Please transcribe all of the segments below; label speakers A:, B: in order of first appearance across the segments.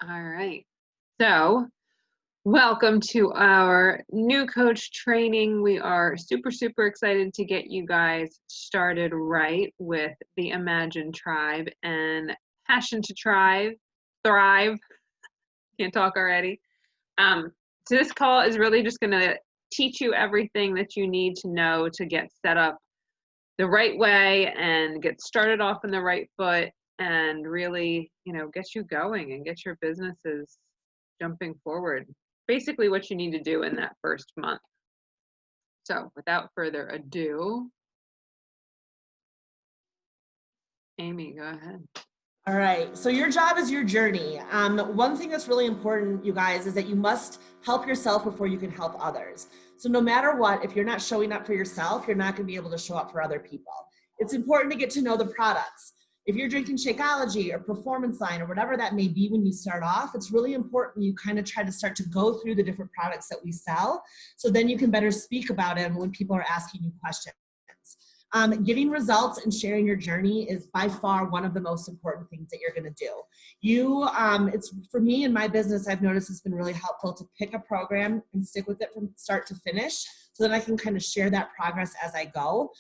A: All right. So, welcome to our new coach training. We are super, super excited to get you guys started right with the Imagine Tribe and Passion to Thrive. Can't talk already. Um, so this call is really just going to teach you everything that you need to know to get set up the right way and get started off in the right foot and really, get you going and get your businesses jumping forward. Basically what you need to do in that first month. So without further ado, Amy, go ahead.
B: All right, so your job is your journey. One thing that's really important, you guys, is that you must help yourself before you can help others. So no matter what, if you're not showing up for yourself, you're not gonna be able to show up for other people. It's important to get to know the products. If you're drinking Shakeology or Performance Line or whatever that may be when you start off, it's really important you kind of try to start to go through the different products that we sell, so then you can better speak about it when people are asking you questions. Getting results and sharing your journey is by far one of the most important things that you're going to do. It's for me in my business, I've noticed it's been really helpful to pick a program and stick with it from start to finish so that I can kind of share that progress as I go.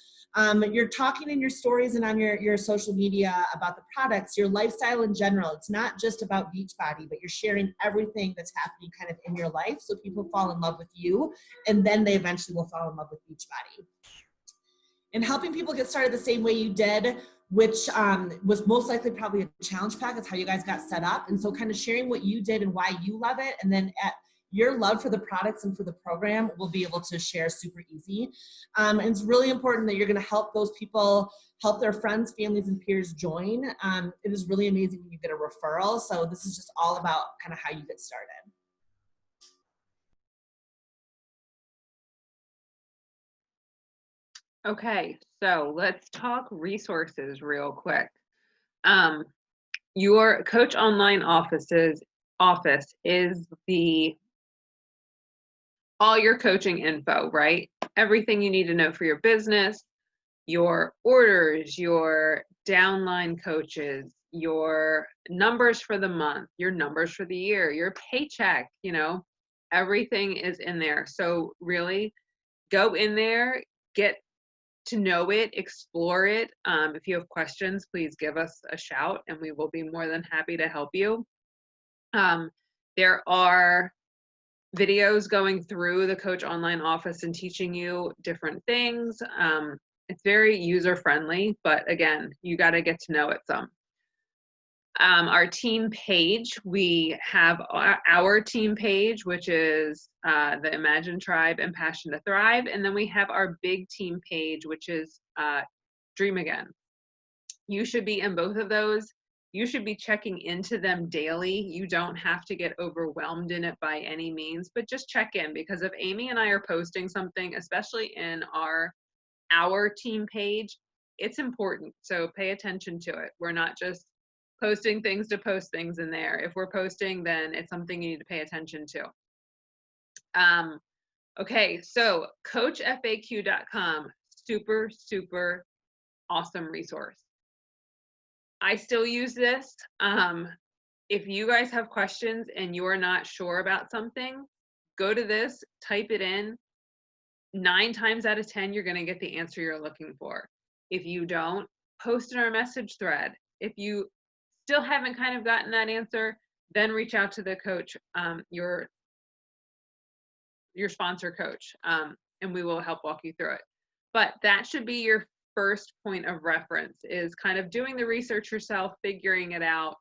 B: You're talking in your stories and on your social media about the products, your lifestyle in general. It's not just about Beachbody, but you're sharing everything that's happening kind of in your life so people fall in love with you, and then they eventually will fall in love with Beachbody. And helping people get started the same way you did, which was most likely probably a challenge pack. That's how you guys got set up. And so kind of sharing what you did and why you love it. And then at your love for the products and for the program, we'll be able to share super easy. And it's really important that you're going to help those people, help their friends, families, and peers join. It is really amazing when you get a referral. So this is just all about kind of how you get started.
A: Okay, so let's talk resources real quick. Your Coach Online office is all your coaching info, right? Everything you need to know for your business, your orders, your downline coaches, your numbers for the month, your numbers for the year, your paycheck, everything is in there. So really go in there, get to know it, explore it. If you have questions, please give us a shout and we will be more than happy to help you. There are videos going through the Coach Online office and teaching you different things. It's very user friendly, but again, you got to get to know it some. Our team page, we have our team page, which is the Imagine Tribe and Passion to Thrive. And then we have our big team page, which is Dream Again. You should be in both of those. You should be checking into them daily. You don't have to get overwhelmed in it by any means, but just check in, because if Amy and I are posting something, especially in our team page, it's important. So pay attention to it. We're not just posting things to post things in there. If we're posting, then it's something you need to pay attention to. Okay, so coachfaq.com, super, super awesome resource. I still use this. If you guys have questions and you're not sure about something, go to this, type it in. 9 times out of 10, you're going to get the answer you're looking for. If you don't, post in our message thread. If you still haven't kind of gotten that answer, then reach out to the coach, your sponsor coach, and we will help walk you through it. But that should be your first point of reference, is kind of doing the research yourself, figuring it out,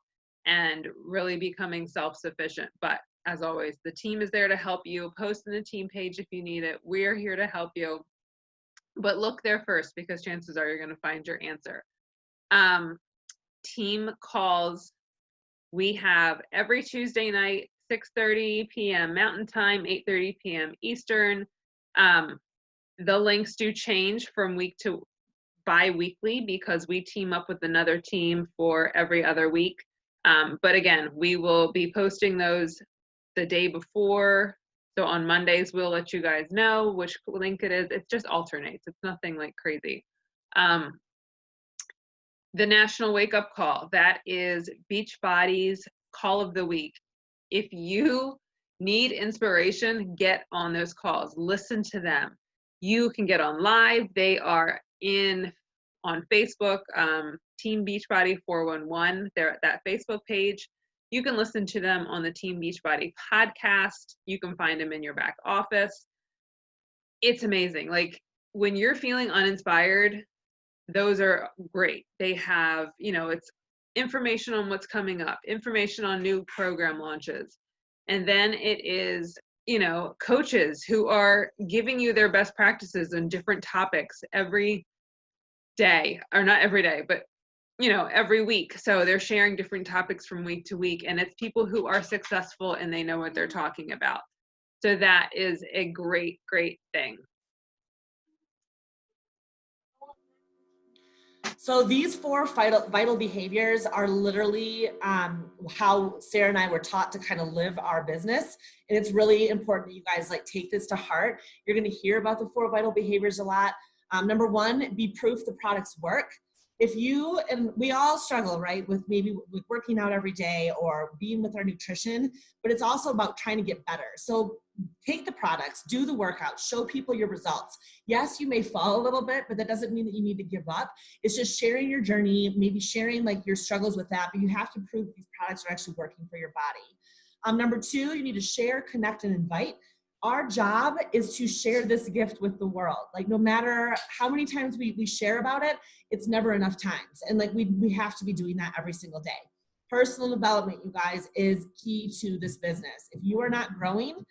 A: and really becoming self-sufficient. But as always, the team is there to help you. Post in the team page if you need it. We're here to help you. But look there first, because chances are you're going to find your answer. Team calls, we have every Tuesday night, 6:30 p.m. Mountain Time, 8:30 p.m. Eastern. The links do change from week to bi-weekly because we team up with another team for every other week. But again, we will be posting those the day before. So on Mondays, we'll let you guys know which link it is. It just alternates. It's nothing like crazy. The National Wake Up Call, that is Beachbody's call of the week. If you need inspiration, get on those calls, listen to them. You can get on live. They are on Facebook, Team Beachbody 411. They're at that Facebook page. You can listen to them on the Team Beachbody podcast. You can find them in your back office. It's amazing. Like when you're feeling uninspired, those are great. They have, it's information on what's coming up, information on new program launches. And then it is, coaches who are giving you their best practices on different topics every day, or not every day, but every week. So they're sharing different topics from week to week, and it's people who are successful and they know what they're talking about. So that is a great, great thing.
B: So these 4 vital behaviors are literally how Sarah and I were taught to kind of live our business. And it's really important that you guys take this to heart. You're going to hear about the 4 vital behaviors a lot. Number 1, be proof the products work. If you, and we all struggle, right, with working out every day or being with our nutrition, but it's also about trying to get better. So take the products, do the workout, show people your results. Yes, you may fall a little bit, but that doesn't mean that you need to give up. It's just sharing your journey, maybe sharing your struggles with that, but you have to prove these products are actually working for your body. Number 2, you need to share, connect, and invite. Our job is to share this gift with the world. No matter how many times we share about it, it's never enough times. And we have to be doing that every single day. Personal development, you guys, is key to this business. If you are not growing,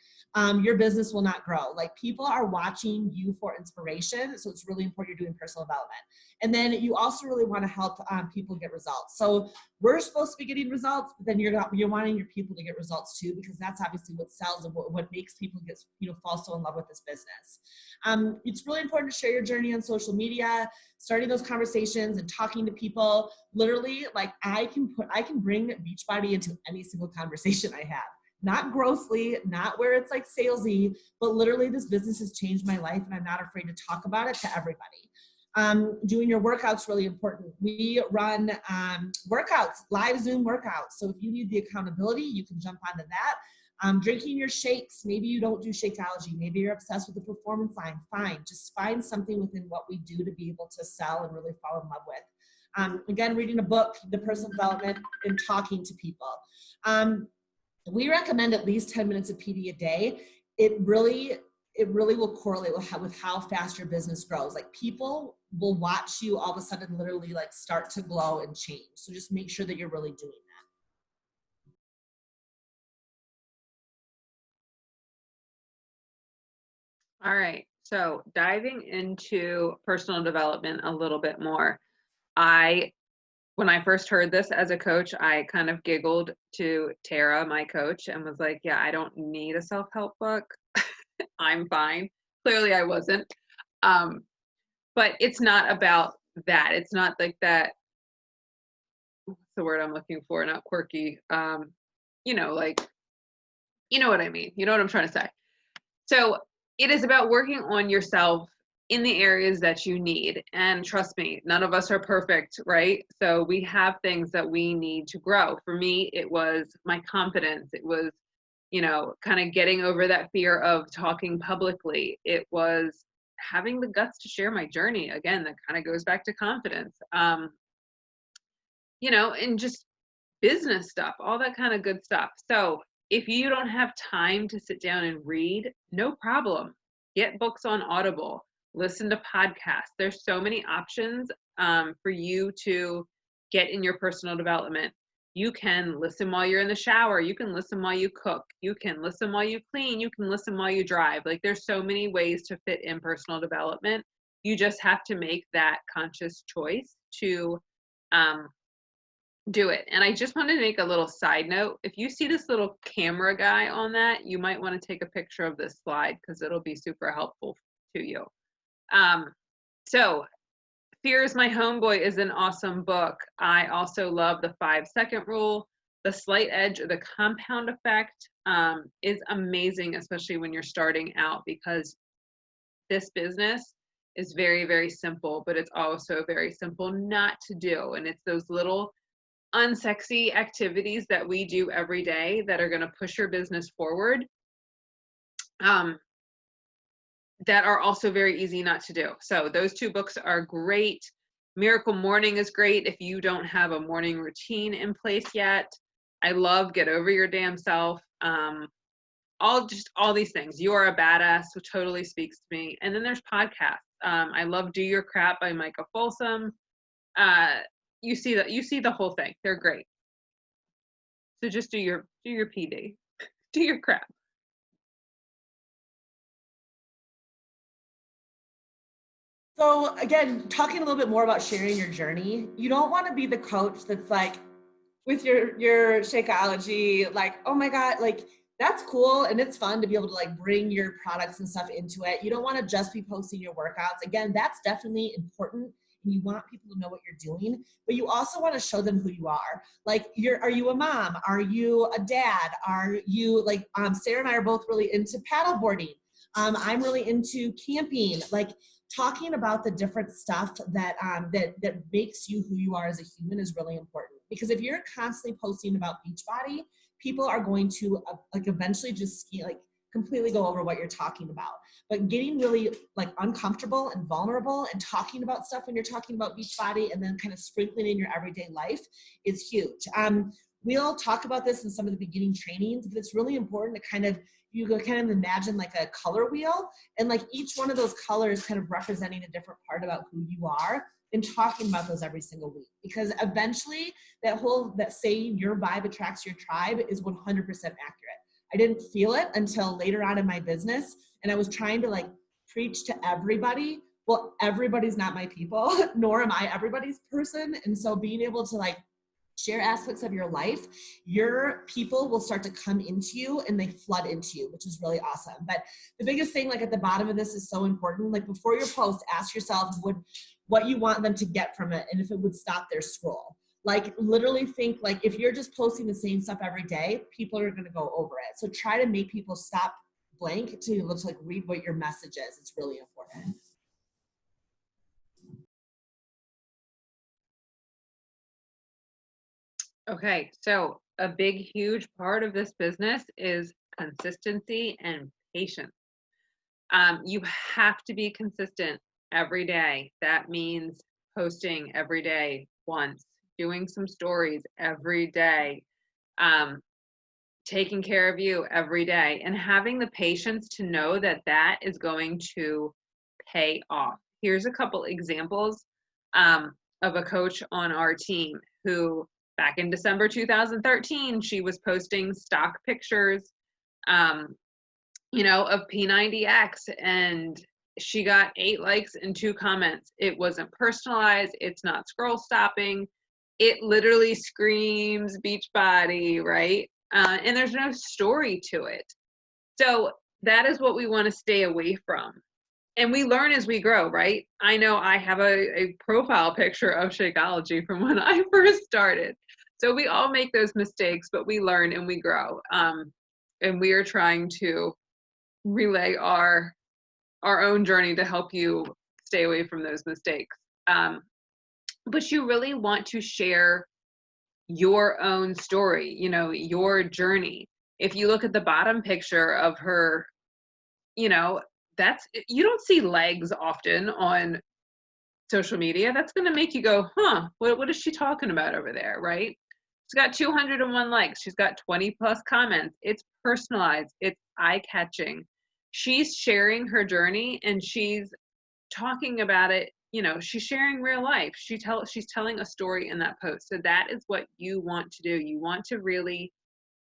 B: your business will not grow. People are watching you for inspiration. So it's really important you're doing personal development. And then you also really want to help people get results. So we're supposed to be getting results, but then you're wanting your people to get results too, because that's obviously what sells and what makes people fall so in love with this business. It's really important to share your journey on social media, starting those conversations and talking to people. Literally, I can bring Beachbody into any single conversation I have. Not grossly, not where it's salesy, but literally this business has changed my life and I'm not afraid to talk about it to everybody. Doing your workouts really important. We run workouts, live Zoom workouts. So if you need the accountability, you can jump onto that. Drinking your shakes. Maybe you don't do Shakeology. Maybe you're obsessed with the performance line. Fine. Just find something within what we do to be able to sell and really fall in love with. Again, reading a book, the personal development, and talking to people. We recommend at least 10 minutes of PD a day. It really will correlate with how fast your business grows. People will watch you all of a sudden literally start to glow and change. So just make sure that you're really doing that.
A: All right. So diving into personal development a little bit more. When I first heard this as a coach, I kind of giggled to Tara, my coach, and was like, yeah, I don't need a self-help book. I'm fine. Clearly I wasn't. But it's not about that. It's not that, what's the word I'm looking for? Not quirky. You know what I mean. You know what I'm trying to say. So it is about working on yourself in the areas that you need. And trust me, none of us are perfect, right? So we have things that we need to grow. For me, it was my confidence. It was, kind of getting over that fear of talking publicly. It was having the guts to share my journey. Again, that kind of goes back to confidence. And just business stuff, all that kind of good stuff. So if you don't have time to sit down and read, no problem. Get books on Audible. Listen to podcasts. There's so many options for you to get in your personal development. You can listen while you're in the shower. You can listen while you cook. You can listen while you clean. You can listen while you drive. There's so many ways to fit in personal development. You just have to make that conscious choice to do it. And I just wanted to make a little side note. If you see this little camera guy on that, you might want to take a picture of this slide because it'll be super helpful to you. So Fear is My Homeboy is an awesome book. I also love the 5-second rule. The Slight Edge or the Compound Effect is amazing, especially when you're starting out, because this business is very, very simple, but it's also very simple not to do. And it's those little unsexy activities that we do every day that are going to push your business forward, that are also very easy not to do. So those two books are great. Miracle Morning is great if you don't have a morning routine in place yet. I love Get Over Your Damn Self. All these things. You Are a Badass, which totally speaks to me. And then there's podcasts. I love Do Your Crap by Micah Folsom. You see the whole thing. They're great. So just do your PD. Do your crap.
B: So again, talking a little bit more about sharing your journey, you don't want to be the coach that's like with your Shakeology, like, oh my God, like that's cool and it's fun to be able to like bring your products and stuff into it. You don't want to just be posting your workouts. Again, that's definitely important. And you want people to know what you're doing, but you also want to show them who you are. Like, are you a mom? Are you a dad? Are you like, Sarah and I are both really into paddleboarding. I'm really into camping. Like, talking about the different stuff that that makes you who you are as a human is really important, because if you're constantly posting about Beachbody, people are going to like eventually just like completely go over what you're talking about. But getting really like uncomfortable and vulnerable and talking about stuff when you're talking about Beachbody and then kind of sprinkling in your everyday life is huge. We'll talk about this in some of the beginning trainings, but it's really important to kind of, you can kind of imagine like a color wheel, and like each one of those colors kind of representing a different part about who you are, and talking about those every single week. Because eventually that saying your vibe attracts your tribe is 100% accurate. I didn't feel it until later on in my business, and I was trying to like preach to everybody. Well, everybody's not my people, nor am I everybody's person. And so being able to like share aspects of your life, your people will start to come into you and they flood into you, which is really awesome. But the biggest thing, like at the bottom of this, is so important. Like before your post, ask yourself what you want them to get from it, and if it would stop their scroll. Like literally think like if you're just posting the same stuff every day, people are going to go over it. So try to make people stop blank to like read what your message is. It's really important.
A: Okay, so a big, huge part of this business is consistency and patience. You have to be consistent every day. That means posting every day once, doing some stories every day, taking care of you every day, and having the patience to know that that is going to pay off. Here's a couple examples of a coach on our team who, back in December 2013, she was posting stock pictures, of P90X, and she got 8 likes and 2 comments. It wasn't personalized. It's not scroll stopping. It literally screams Beachbody, right? And there's no story to it. So that is what we want to stay away from. And we learn as we grow, right? I know I have a profile picture of Shakeology from when I first started. So we all make those mistakes, but we learn and we grow. And we are trying to relay our own journey to help you stay away from those mistakes. But you really want to share your own story, your journey. If you look at the bottom picture of her, you don't see legs often on social media. That's going to make you go, what is she talking about over there, right? She's got 201 likes. She's got 20 plus comments. It's personalized. It's eye-catching. She's sharing her journey and she's talking about it. She's sharing real life. She's telling a story in that post. So that is what you want to do. You want to really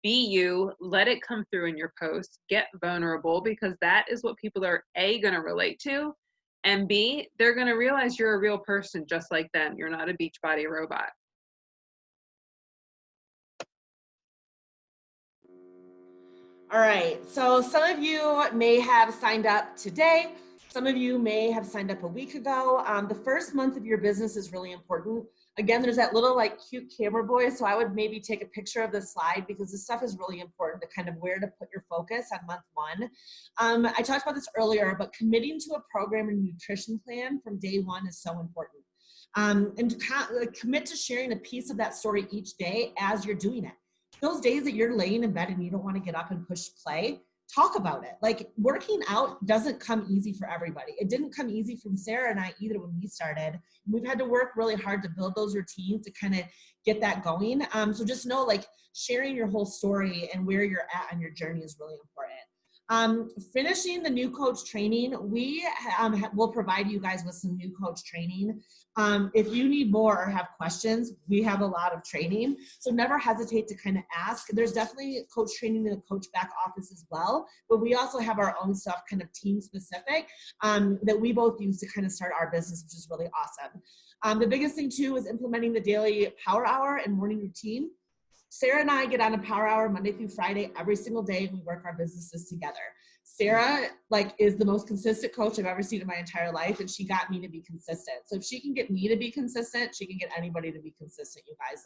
A: be you, let it come through in your posts, get vulnerable, because that is what people are A, going to relate to, and B, they're going to realize you're a real person just like them. You're not a Beachbody robot.
B: All right, so some of you may have signed up today. Some of you may have signed up a week ago. The first month of your business is really important. Again, there's that little like cute camera boy, so I would maybe take a picture of the slide because this stuff is really important to kind of where to put your focus on month 1. I talked about this earlier, but committing to a program and nutrition plan from day 1 is so important. and commit to sharing a piece of that story each day as you're doing it. Those days that you're laying in bed and you don't want to get up and push play, talk about it. Like, working out doesn't come easy for everybody. It didn't come easy from Sarah and I either when we started. We've had to work really hard to build those routines to kind of get that going. So just know, like, sharing your whole story and where you're at on your journey is really important. Finishing the new coach training, we will provide you guys with some new coach training. If you need more or have questions, we have a lot of training. So never hesitate to kind of ask. There's definitely coach training in the coach back office as well, but we also have our own stuff kind of team specific that we both use to kind of start our business, which is really awesome. The biggest thing too is implementing the daily power hour and morning routine. Sarah and I get on a power hour Monday through Friday every single day. We work our businesses together. Sarah is the most consistent coach I've ever seen in my entire life, and she got me to be consistent. So if she can get me to be consistent, she can get anybody to be consistent, you guys.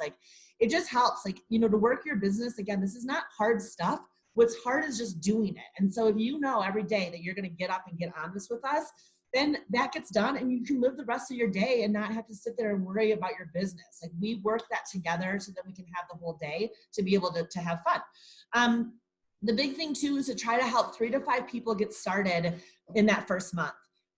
B: It just helps, to work your business. Again, this is not hard stuff. What's hard is just doing it. And so if you know every day that you're going to get up and get on this with us, then that gets done and you can live the rest of your day and not have to sit there and worry about your business. We work that together so that we can have the whole day to be able to have fun. The big thing too is to try to help 3 to 5 people get started in that first month.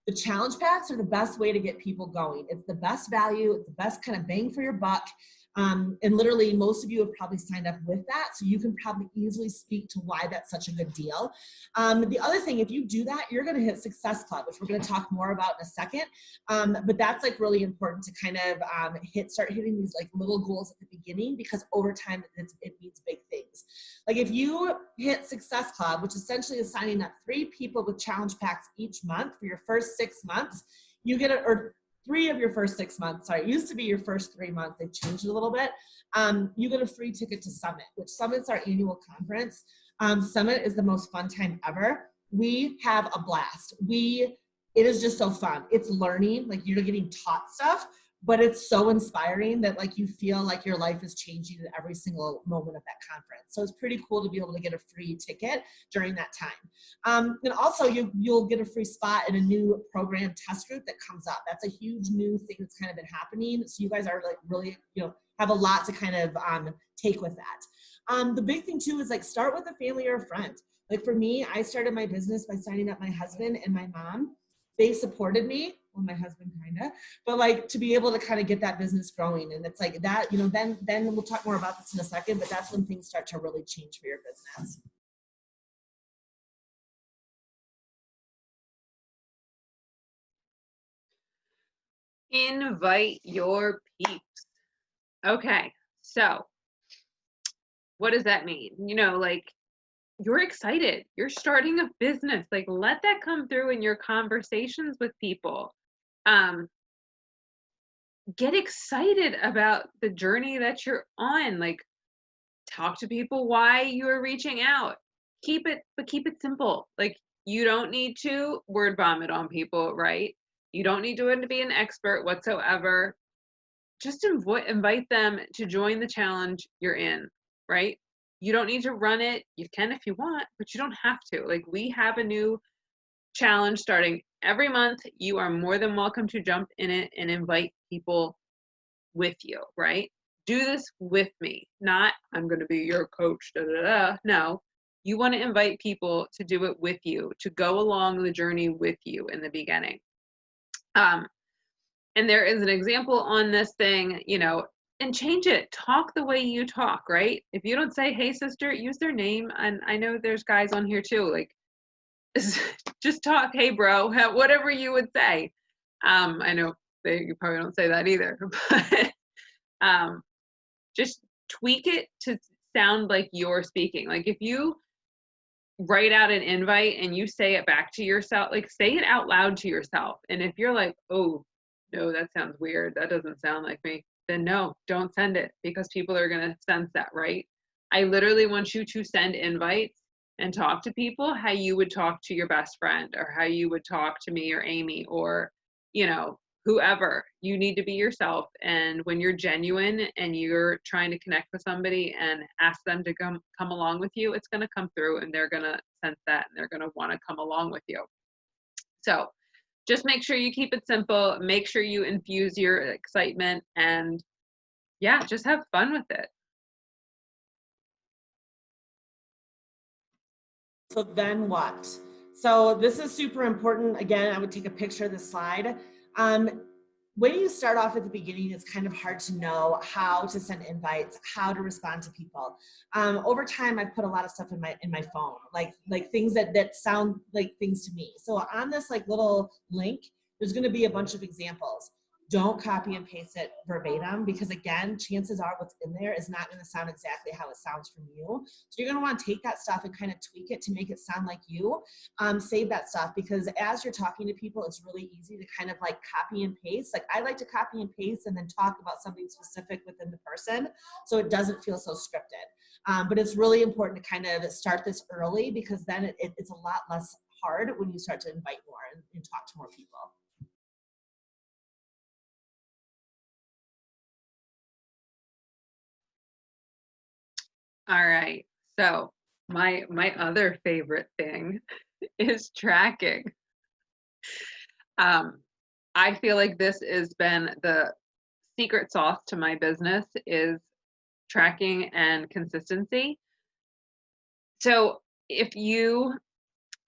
B: The challenge packs are the best way to get people going. It's the best value. It's the best kind of bang for your buck. And literally most of you have probably signed up with that. So you can probably easily speak to why that's such a good deal. The other thing, if you do that, you're going to hit Success Club, which we're going to talk more about in a second. But that's really important to kind of start hitting these little goals at the beginning, because over time it means big things. If you hit Success Club, which essentially is signing up 3 people with challenge packs each month for your first 6 months, you get or 3 of your first 6 months. Sorry, it used to be your first 3 months. They've changed it a little bit. You get a free ticket to Summit, which Summit's our annual conference. Summit is the most fun time ever. We have a blast. It is just so fun. It's learning, you're getting taught stuff, but it's so inspiring that you feel like your life is changing at every single moment of that conference. So it's pretty cool to be able to get a free ticket during that time. And also you'll get a free spot in a new program test group that comes up. That's a huge new thing that's kind of been happening. So you guys are really, have a lot to kind of take with that. The big thing too is start with a family or a friend. For me, I started my business by signing up my husband and my mom. They supported me, well, my husband kinda, but to be able to kind of get that business growing. And it's that, then we'll talk more about this in a second, but that's when things start to really change for your business.
A: Invite your peeps. Okay, so what does that mean? You're excited. You're starting a business. Let that come through in your conversations with people. Get excited about the journey that you're on. Talk to people why you're reaching out. Keep it simple. You don't need to word vomit on people, right? You don't need to be an expert whatsoever. Just invite them to join the challenge you're in, right? You don't need to run it. You can if you want, but you don't have to. We have a new challenge starting every month. You are more than welcome to jump in it and invite people with you, right? Do this with me, not I'm going to be your coach, da, da, da. No, you want to invite people to do it with you, to go along the journey with you in the beginning. And there is an example on this thing, and change it. Talk the way you talk, right? If you don't say, hey, sister, use their name. And I know there's guys on here too, just talk, hey, bro, whatever you would say. I know you probably don't say that either, but just tweak it to sound like you're speaking. If you write out an invite and you say it back to yourself, say it out loud to yourself. And if you're oh, no, that sounds weird, that doesn't sound like me, then no, don't send it, because people are going to sense that, right? I literally want you to send invites and talk to people how you would talk to your best friend, or how you would talk to me or Amy, or, whoever. You need to be yourself. And when you're genuine and you're trying to connect with somebody and ask them to come along with you, it's going to come through, and they're going to sense that, and they're going to want to come along with you. So just make sure you keep it simple. Make sure you infuse your excitement, and yeah, just have fun with it.
B: So then what? So this is super important. Again, I would take a picture of the slide. When you start off at the beginning, it's kind of hard to know how to send invites, how to respond to people. Over time, I've put a lot of stuff in my phone, like things that sound like things to me. So on this like little link, there's going to be a bunch of examples. Don't copy and paste it verbatim, because again, chances are what's in there is not going to sound exactly how it sounds from you. So you're going to want to take that stuff and kind of tweak it to make it sound like you. Save that stuff, because as you're talking to people, it's really easy to kind of like copy and paste. Like I like to copy and paste and then talk about something specific within the person, so it doesn't feel so scripted. But it's really important to kind of start this early, because then it's a lot less hard when you start to invite more and talk to more people.
A: All right. So my other favorite thing is tracking. I feel like this has been the secret sauce to my business, is tracking and consistency. So if you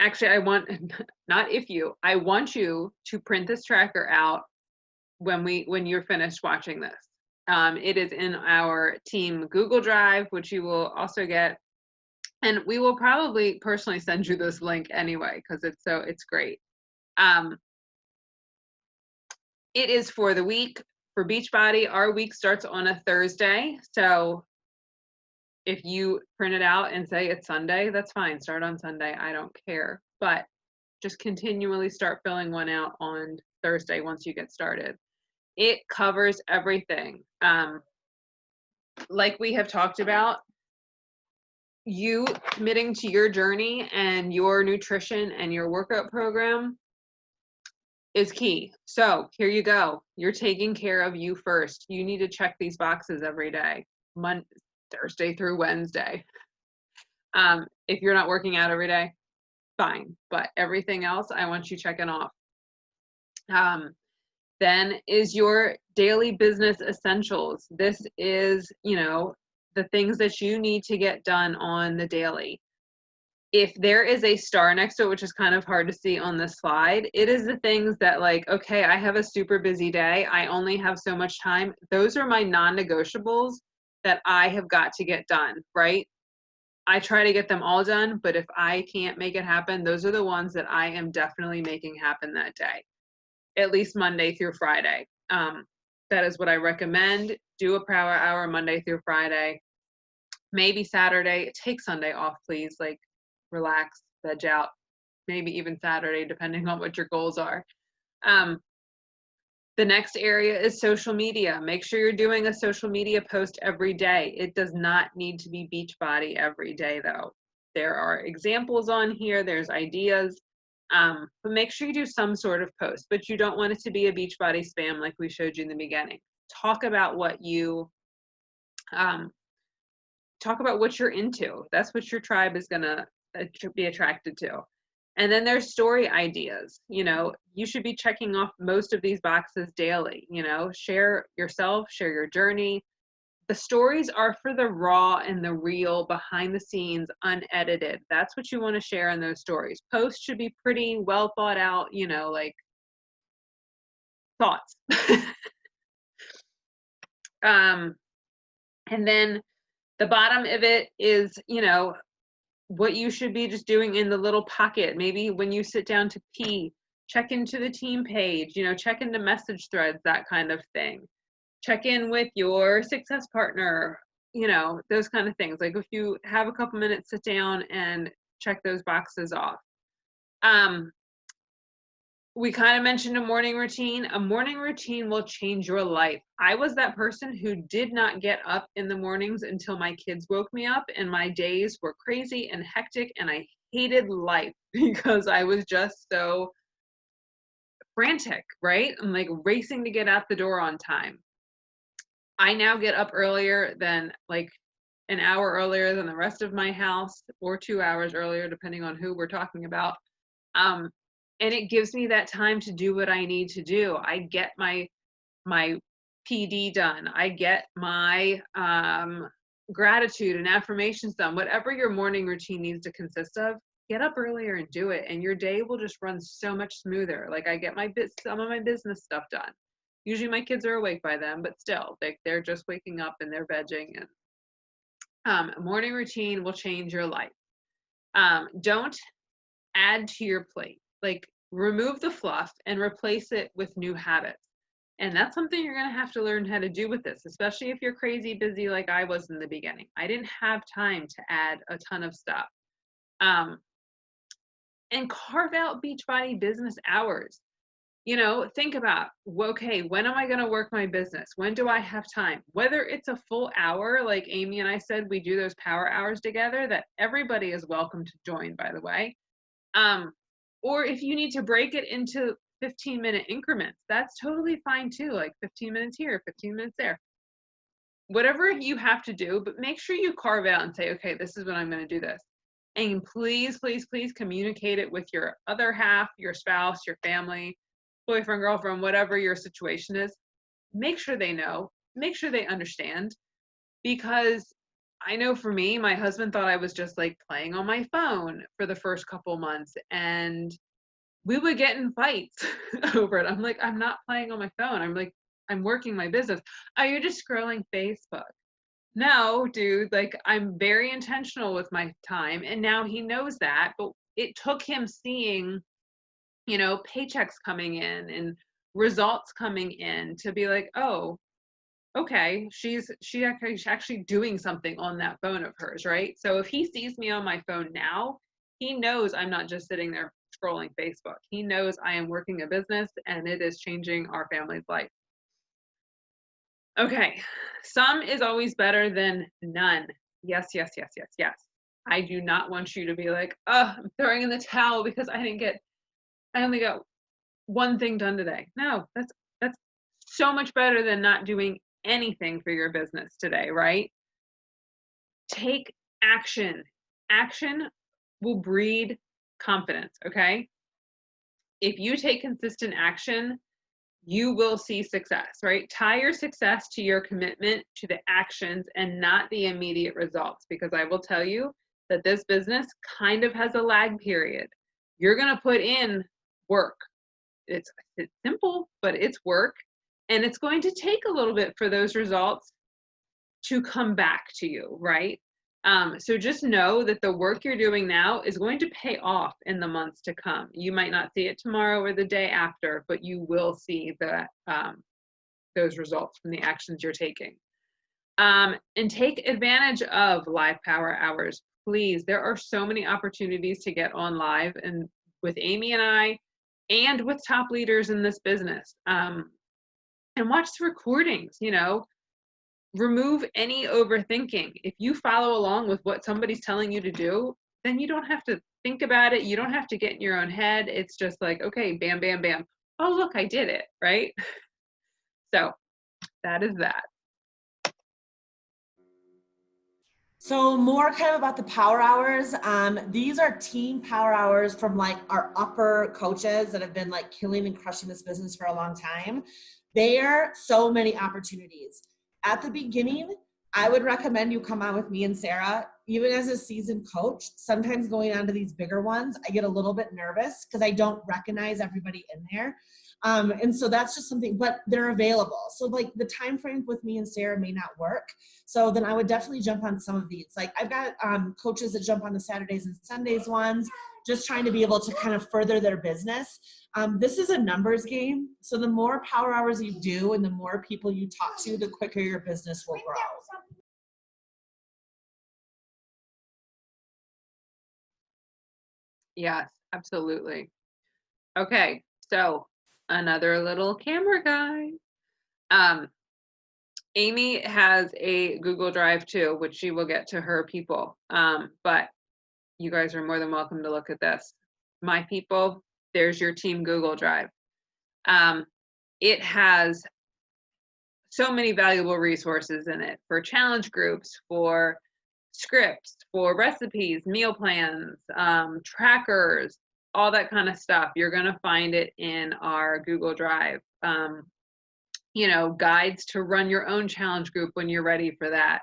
A: actually, I want not if you, I want you to print this tracker out when you're finished watching this. It is in our team Google Drive, which you will also get, and we will probably personally send you this link anyway, because it's great. It is for the week. For Beachbody, our week starts on a Thursday. So if you print it out and say it's Sunday, that's fine. Start on Sunday. I don't care. But just continually start filling one out on Thursday once you get started. It covers everything. Like we have talked about, you committing to your journey and your nutrition and your workout program is key. So here you go. You're taking care of you first. You need to check these boxes every day, Thursday through Wednesday. If you're not working out every day, fine. But everything else, I want you checking off. Then is your daily business essentials. This is, the things that you need to get done on the daily. If there is a star next to it, which is kind of hard to see on this slide, it is the things that, like, okay, I have a super busy day. I only have so much time. Those are my non-negotiables that I have got to get done, right? I try to get them all done, but if I can't make it happen, those are the ones that I am definitely making happen that day, at least Monday through Friday. That is what I recommend. Do a power hour Monday through Friday, maybe Saturday. Take Sunday off, please. Like, relax, veg out, maybe even Saturday, depending on what your goals are. The next area is social media. Make sure you're doing a social media post every day. It does not need to be Beachbody every day, though. There are examples on here, there's ideas, but make sure you do some sort of post, but you don't want it to be a Beachbody spam like we showed you in the beginning. Talk about what you're into. That's what your tribe is gonna be attracted to. And then there's story ideas. You should be checking off most of these boxes daily. Share yourself, share your journey. The stories are for the raw and the real, behind the scenes, unedited. That's what you want to share in those stories. Posts should be pretty well thought out, like thoughts. And then the bottom of it is, what you should be just doing in the little pocket. Maybe when you sit down to pee, check into the team page, check into message threads, that kind of thing. Check in with your success partner, those kind of things. Like if you have a couple minutes, sit down and check those boxes off. We kind of mentioned a morning routine. A morning routine will change your life. I was that person who did not get up in the mornings until my kids woke me up, and my days were crazy and hectic, and I hated life because I was just so frantic, right? I'm like racing to get out the door on time. I now get up earlier than, like, an hour earlier than the rest of my house, or 2 hours earlier, depending on who we're talking about. and it gives me that time to do what I need to do. I get my PD done. I get my gratitude and affirmations done. Whatever your morning routine needs to consist of, get up earlier and do it, and your day will just run so much smoother. Like, I get some of my business stuff done. Usually my kids are awake by then, but still, they're just waking up and they're vegging. And morning routine will change your life. Don't add to your plate. Like, remove the fluff and replace it with new habits. And that's something you're going to have to learn how to do with this, especially if you're crazy busy like I was in the beginning. I didn't have time to add a ton of stuff. And carve out Beachbody business hours. You know, think about, okay, when am I going to work my business? When do I have time? Whether it's a full hour, like Amy and I said, we do those power hours together that everybody is welcome to join, by the way. Or if you need to break it into 15-minute increments, that's totally fine too. Like 15 minutes here, 15 minutes there. Whatever you have to do, but make sure you carve out and say, okay, this is when I'm going to do this. And please, please, please communicate it with your other half, your spouse, your family, boyfriend, girlfriend, whatever your situation is. Make sure they know, make sure they understand, because I know for me, my husband thought I was just like playing on my phone for the first couple months, and we would get in fights over it. I'm like, I'm not playing on my phone. I'm like, I'm working my business. Oh, you're just scrolling Facebook. No, dude, like, I'm very intentional with my time, and now he knows that. But it took him seeing, you know, paychecks coming in and results coming in to be like, oh, okay, she's actually doing something on that phone of hers, right? So if he sees me on my phone now, he knows I'm not just sitting there scrolling Facebook. He knows I am working a business, and it is changing our family's life. Okay, some is always better than none. Yes, yes, yes, yes, yes. I do not want you to be like, oh, I'm throwing in the towel because I only got one thing done today. No, that's so much better than not doing anything for your business today, right? Take action. Action will breed confidence, okay? If you take consistent action, you will see success, right? Tie your success to your commitment to the actions and not the immediate results, because I will tell you that this business kind of has a lag period. You're going to put in work. It's simple, but it's work, and it's going to take a little bit for those results to come back to you, right? So just know that the work you're doing now is going to pay off in the months to come. You might not see it tomorrow or the day after, but you will see those results from the actions you're taking. And take advantage of live power hours, please. There are so many opportunities to get on live, and with Amy and I, and with top leaders in this business. And watch the recordings, you know. Remove any overthinking. If you follow along with what somebody's telling you to do, then you don't have to think about it. You don't have to get in your own head. It's just like, okay, bam, bam, bam. Oh, look, I did it, right? So that is that.
B: So more kind of about the power hours. These are team power hours from like our upper coaches that have been like killing and crushing this business for a long time. There are so many opportunities. At the beginning, I would recommend you come on with me and Sarah. Even as a seasoned coach, sometimes going on to these bigger ones, I get a little bit nervous because I don't recognize everybody in there. And so that's just something, but they're available. So like the time frame with me and Sarah may not work. So then I would definitely jump on some of these. Like I've got coaches that jump on the Saturdays and Sundays ones, just trying to be able to kind of further their business. This is a numbers game. So the more power hours you do and the more people you talk to, the quicker your business will grow.
A: Yes, absolutely. Okay, so another little camera guy. Amy has a Google Drive too, which she will get to her people. But you guys are more than welcome to look at this. My people, there's your team Google Drive. It has so many valuable resources in it for challenge groups, for scripts, for recipes, meal plans, trackers, all that kind of stuff. You're going to find it in our Google Drive. You know, guides to run your own challenge group when you're ready for that.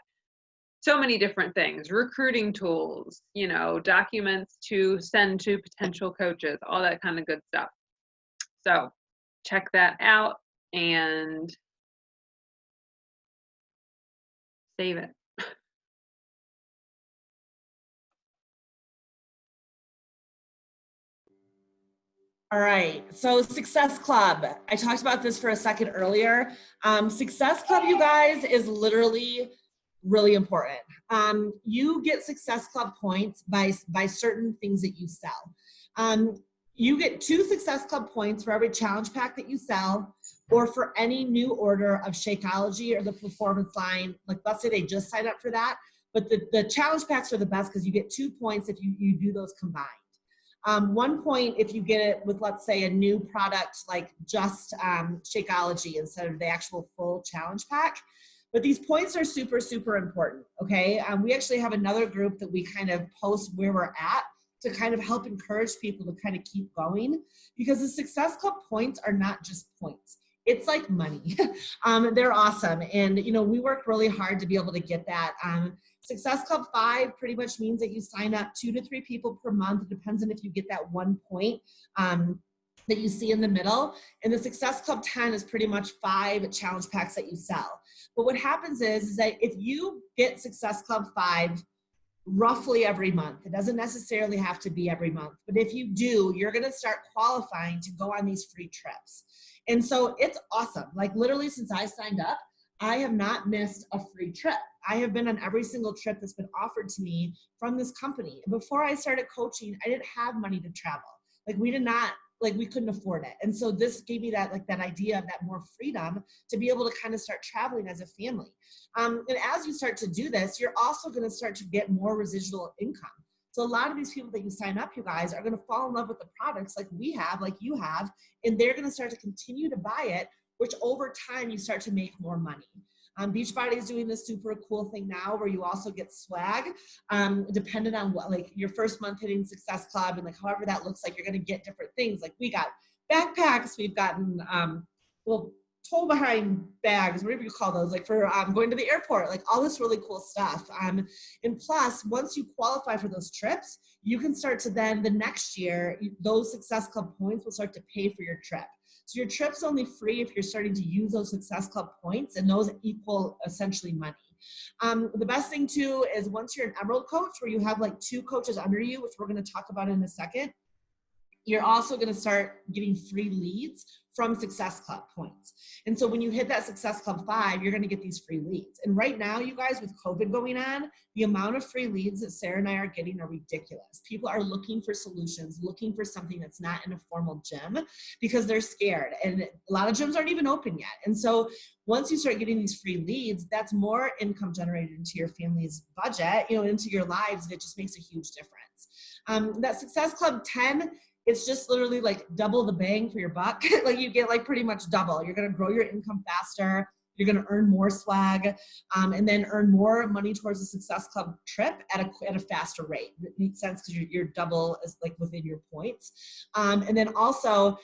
A: So many different things, recruiting tools, you know, documents to send to potential coaches, all that kind of good stuff. So check that out and save it.
B: All right, so Success Club. I talked about this for a second earlier. Success Club, you guys, is literally really important. You get Success Club points by certain things that you sell. You get 2 Success Club points for every challenge pack that you sell, or for any new order of Shakeology or the performance line. Like, let's say they just signed up for that, but the challenge packs are the best because you get 2 points if you do those combined. 1 point if you get it with, let's say, a new product like just Shakeology instead of the actual full challenge pack. But these points are super, super important, okay? We actually have another group that we kind of post where we're at to kind of help encourage people to kind of keep going, because the Success Club points are not just points. It's like money. They're awesome. And, you know, we work really hard to be able to get that. Success Club 5 pretty much means that you sign up 2 to 3 people per month. It depends on if you get that 1 point that you see in the middle. And the Success Club 10 is pretty much 5 challenge packs that you sell. But what happens is that if you get Success Club 5 roughly every month, it doesn't necessarily have to be every month, but if you do, you're going to start qualifying to go on these free trips. And so it's awesome. Like, literally, since I signed up, I have not missed a free trip. I have been on every single trip that's been offered to me from this company. And before I started coaching, I didn't have money to travel. Like, we couldn't afford it. And so this gave me that idea of that more freedom to be able to kind of start traveling as a family. And as you start to do this, you're also going to start to get more residual income. So a lot of these people that you sign up, you guys, are going to fall in love with the products like we have, like you have, and they're going to start to continue to buy it, which over time you start to make more money. Beachbody is doing this super cool thing now where you also get swag, dependent on what, like, your first month hitting Success Club, and like however that looks like, you're going to get different things. Like, we got backpacks, we've gotten tow behind bags, whatever you call those, like for going to the airport, like all this really cool stuff. And plus, once you qualify for those trips, you can start to then the next year, those Success Club points will start to pay for your trip. So your trip's only free if you're starting to use those Success Club points, and those equal essentially money. The best thing too is once you're an Emerald coach, where you have like 2 coaches under you, which we're going to talk about in a second, you're also going to start getting free leads from Success Club points. And so when you hit that Success Club 5, you're going to get these free leads. And right now, you guys, with COVID going on, the amount of free leads that Sarah and I are getting are ridiculous. People are looking for solutions, looking for something that's not in a formal gym because they're scared. And a lot of gyms aren't even open yet. And so once you start getting these free leads, that's more income generated into your family's budget, into your lives, and it just makes a huge difference. That Success Club 10, it's just literally like double the bang for your buck. Like, you get like pretty much double. You're going to grow your income faster. You're going to earn more swag, and then earn more money towards a Success Club trip at a faster rate. It makes sense because you're double as like within your points. And then also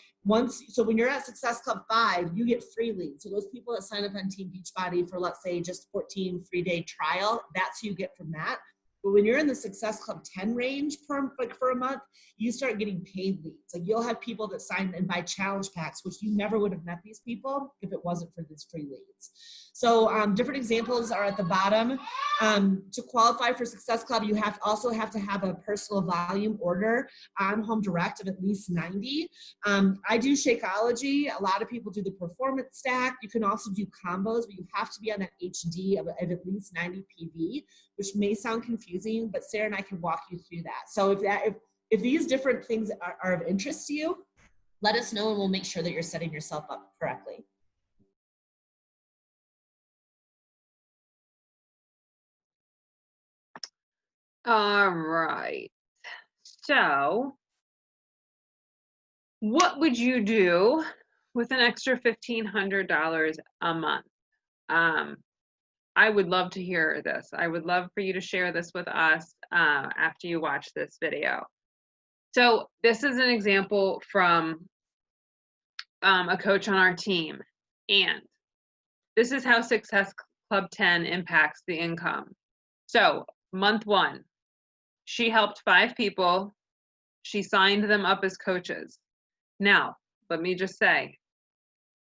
B: so when you're at Success Club 5, you get free leads. So those people that sign up on Team Beachbody for, let's say, just 14 free day trial, that's who you get from that. But when you're in the Success Club 10 range for a month, you start getting paid leads. Like, you'll have people that sign and buy challenge packs, which you never would have met these people if it wasn't for these free leads. So different examples are at the bottom. To qualify for Success Club, you also have to have a personal volume order on Home Direct of at least 90. I do Shakeology. A lot of people do the performance stack. You can also do combos, but you have to be on that HD of at least 90 PV, which may sound confusing, but Sarah and I can walk you through that. So if these different things are of interest to you, let us know and we'll make sure that you're setting yourself up correctly.
A: All right. So what would you do with an extra $1,500 a month? I would love to hear this. I would love for you to share this with us after you watch this video. So this is an example from a coach on our team. And this is how Success Club 10 impacts the income. So month 1, she helped 5 people. She signed them up as coaches. Now, let me just say,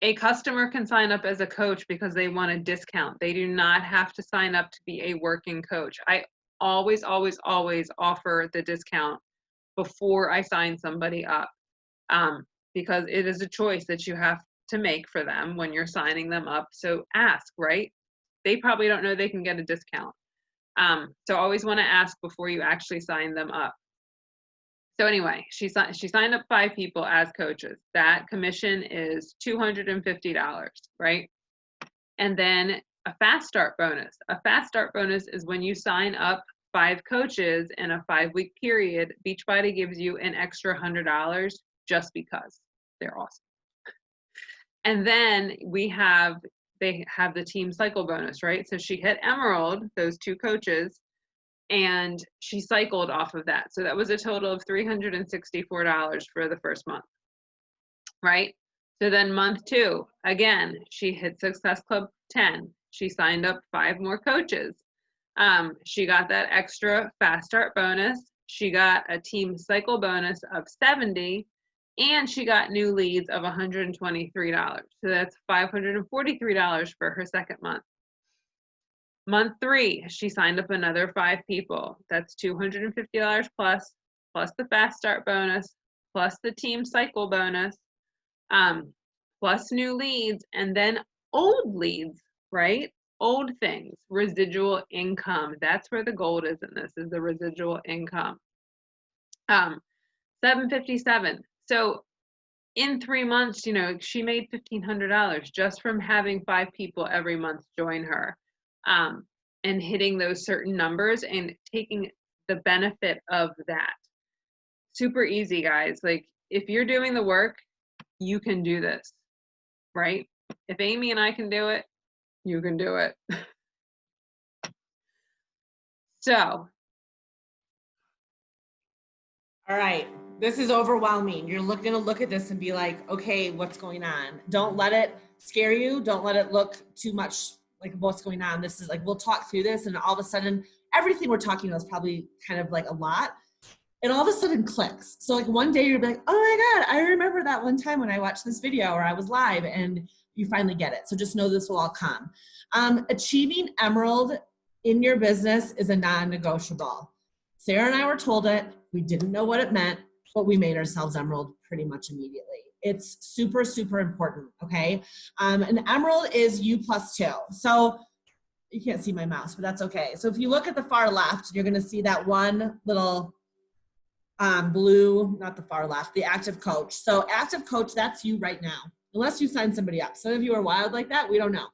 A: a customer can sign up as a coach because they want a discount. They do not have to sign up to be a working coach. I always, always, always offer the discount before I sign somebody up, because it is a choice that you have to make for them when you're signing them up. So ask, right? They probably don't know they can get a discount. So always want to ask before you actually sign them up. So anyway, she signed up 5 people as coaches. That commission is $250, right? And then a fast start bonus. A fast start bonus is when you sign up 5 coaches in a 5-week period. Beachbody gives you an extra $100 just because they're awesome. And then they have the team cycle bonus, right? So she hit Emerald, those 2 coaches, and she cycled off of that. So that was a total of $364 for the first month, right? So then month 2, again, she hit Success Club 10. She signed up 5 more coaches. She got that extra fast start bonus. She got a team cycle bonus of 70, and she got new leads of $123. So that's $543 for her second month. Month 3, she signed up another 5 people. That's $250 plus the fast start bonus, plus the team cycle bonus, plus new leads, and then old leads, right? Old things, residual income. That's where the gold is in this, is the residual income. $757. So in 3 months, she made $1,500 just from having 5 people every month join her, and hitting those certain numbers and taking the benefit of that. Super easy, guys. Like, if you're doing the work, you can do this, right? If Amy and I can do it, you can do it. So.
B: All right. This is overwhelming. You're going to look at this and be like, okay, what's going on? Don't let it scare you. Don't let it look too much like what's going on. This is like, we'll talk through this, and all of a sudden, everything we're talking about is probably kind of like a lot. And all of a sudden clicks. So like one day you're like, oh my God, I remember that one time when I watched this video or I was live, and you finally get it. So just know this will all come. Achieving Emerald in your business is a non-negotiable. Sarah and I were told it. We didn't know what it meant, but we made ourselves Emerald pretty much immediately. It's super, super important, okay? An Emerald is U plus 2. So you can't see my mouse, but that's okay. So if you look at the far left, you're gonna see that one little blue, not the far left, the active coach. So active coach, that's you right now, unless you sign somebody up. Some of you are wild like that, we don't know.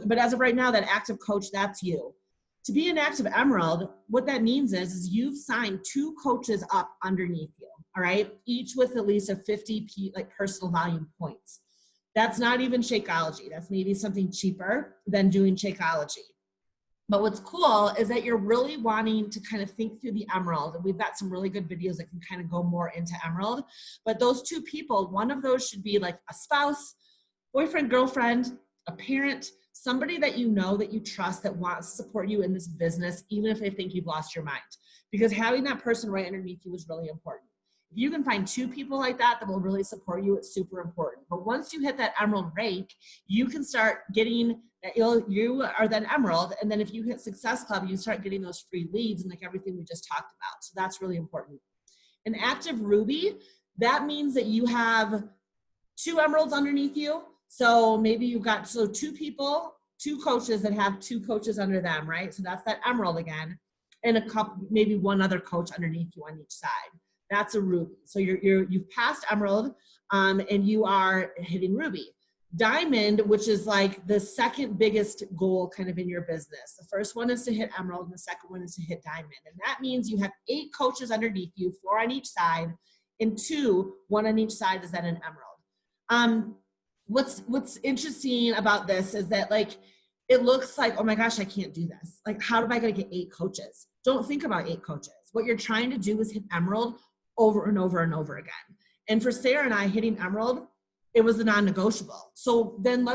B: But as of right now, that active coach, that's you. To be an active Emerald, what that means is you've signed 2 coaches up underneath you, all right? Each with at least a 50 personal volume points. That's not even Shakeology. That's maybe something cheaper than doing Shakeology. But what's cool is that you're really wanting to kind of think through the Emerald, and we've got some really good videos that can kind of go more into Emerald. But those 2 people, one of those should be like a spouse, boyfriend, girlfriend, a parent, somebody that you know, that you trust, that wants to support you in this business, even if they think you've lost your mind. Because having that person right underneath you is really important. If you can find 2 people like that will really support you, it's super important. But once you hit that Emerald rank, you can start getting, you are then Emerald, and then if you hit Success Club, you start getting those free leads and like everything we just talked about. So that's really important. An active Ruby, that means that you have 2 Emeralds underneath you. So maybe you've got 2 people, 2 coaches that have 2 coaches under them, right? So that's that Emerald again, and a couple, maybe 1 other coach underneath you on each side. That's a Ruby. So you've passed Emerald, and you are hitting Ruby. Diamond, which is like the second biggest goal kind of in your business. The first one is to hit Emerald, and the second one is to hit Diamond. And that means you have 8 coaches underneath you, 4 on each side, and 2, 1 on each side is then an Emerald. What's interesting about this is that like, it looks like, oh my gosh, I can't do this. Like, how am I gonna get 8 coaches? Don't think about 8 coaches. What you're trying to do is hit Emerald over and over and over again. And for Sarah and I, hitting Emerald, it was the non-negotiable. So then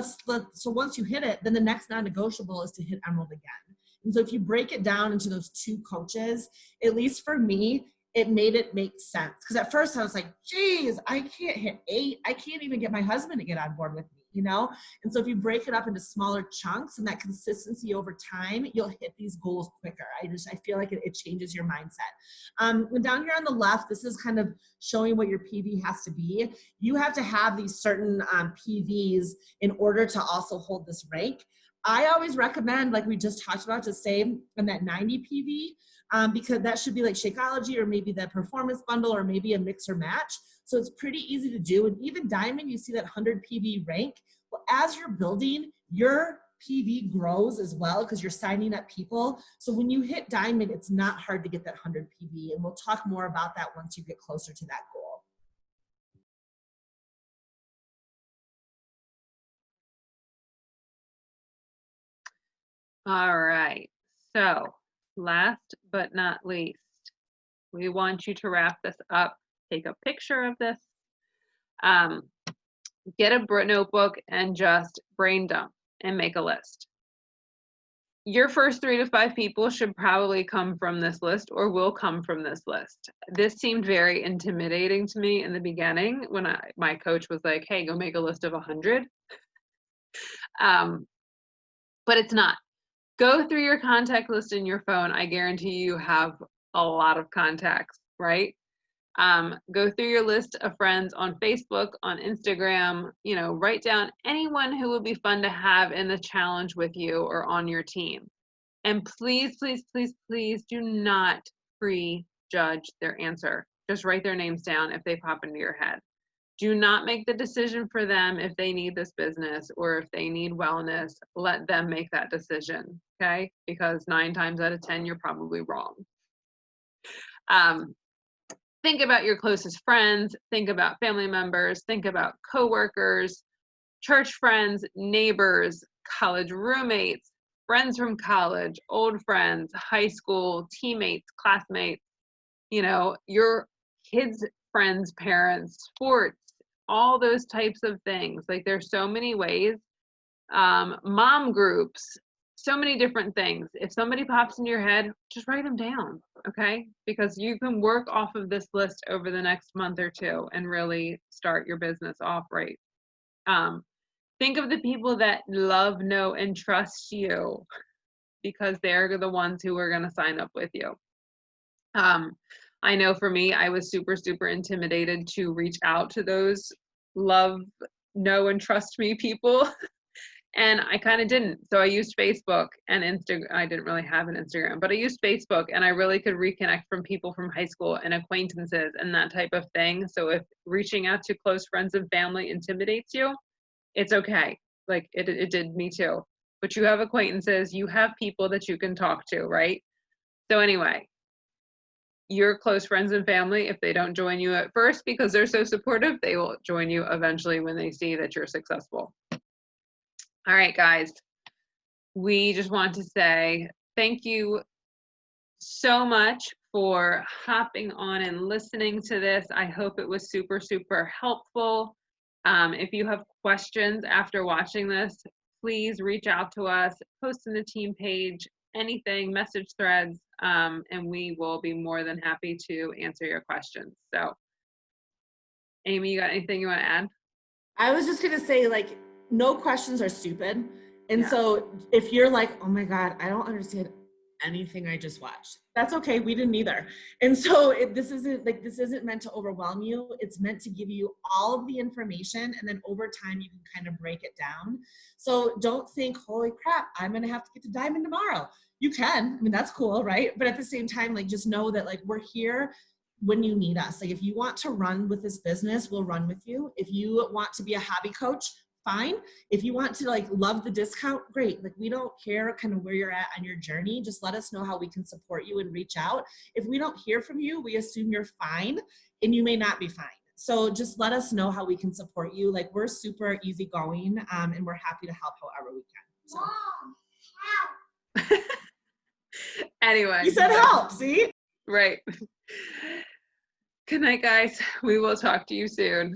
B: so once you hit it, then the next non-negotiable is to hit Emerald again. And so if you break it down into those 2 coaches, at least for me, it made it make sense. Because at first I was like, geez, I can't hit 8. I can't even get my husband to get on board with me, you know? And so if you break it up into smaller chunks and that consistency over time, you'll hit these goals quicker. I feel like it changes your mindset. And down here on the left, this is kind of showing what your PV has to be. You have to have these certain PVs in order to also hold this rank. I always recommend, like we just talked about, to stay in that 90 PV because that should be like Shakeology or maybe that performance bundle or maybe a mix or match. So it's pretty easy to do. And even Diamond, you see that 100 PV rank. Well, as you're building, your PV grows as well because you're signing up people. So when you hit Diamond, it's not hard to get that 100 PV. And we'll talk more about that once you get closer to that goal.
A: All right. So last but not least, we want you to wrap this up. Take a picture of this. Get a notebook and just brain dump and make a list. Your first 3 to 5 people should probably come from this list or will come from this list. This seemed very intimidating to me in the beginning when my coach was like, hey, go make a list of 100. But it's not. Go through your contact list in your phone. I guarantee you have a lot of contacts, right? Go through your list of friends on Facebook, on Instagram, write down anyone who would be fun to have in the challenge with you or on your team. And please, please, please, please do not prejudge their answer. Just write their names down if they pop into your head. Do not make the decision for them if they need this business or if they need wellness. Let them make that decision, okay? Because 9 times out of 10, you're probably wrong. Think about your closest friends. Think about family members. Think about coworkers, church friends, neighbors, college roommates, friends from college, old friends, high school, teammates, classmates, your kids' friends, parents, sports, all those types of things. Like there's so many ways. Mom groups, so many different things. If somebody pops into your head, just write them down, okay? Because you can work off of this list over the next month or 2 and really start your business off right. Think of the people that love, know, and trust you because they're the ones who are going to sign up with you. I know for me, I was super, super intimidated to reach out to those love, know, and trust me people. And I kind of didn't. So I used Facebook and Instagram. I didn't really have an Instagram, but I used Facebook and I really could reconnect from people from high school and acquaintances and that type of thing. So if reaching out to close friends and family intimidates you, it's okay. Like it did me too. But you have acquaintances, you have people that you can talk to, right? So anyway, your close friends and family, if they don't join you at first because they're so supportive, they will join you eventually when they see that you're successful. All right, guys, we just want to say thank you so much for hopping on and listening to this. I hope it was super, super helpful. If you have questions after watching this, please reach out to us, post in the team page, anything, message threads, and we will be more than happy to answer your questions. So, Amy, you got anything you want to add?
B: I was just going to say, like, no questions are stupid. And so if you're like, oh my God, I don't understand anything I just watched, that's okay. We didn't either. And so this isn't meant to overwhelm you. It's meant to give you all of the information. And then over time, you can kind of break it down. So don't think, holy crap, I'm going to have to get to Diamond tomorrow. You can, I mean, that's cool. Right. But at the same time, like, just know that, like, we're here when you need us. Like, if you want to run with this business, we'll run with you. If you want to be a hobby coach, fine. If you want to, like, love the discount, great. Like, we don't care kind of where you're at on your journey. Just let us know how we can support you and reach out. If we don't hear from you, we assume you're fine, and you may not be fine. So just let us know how we can support you. Like, we're super easygoing, and we're happy to help however we can. So.
A: Mom, help. Anyway.
B: You said help, see?
A: Right. Good night, guys. We will talk to you soon.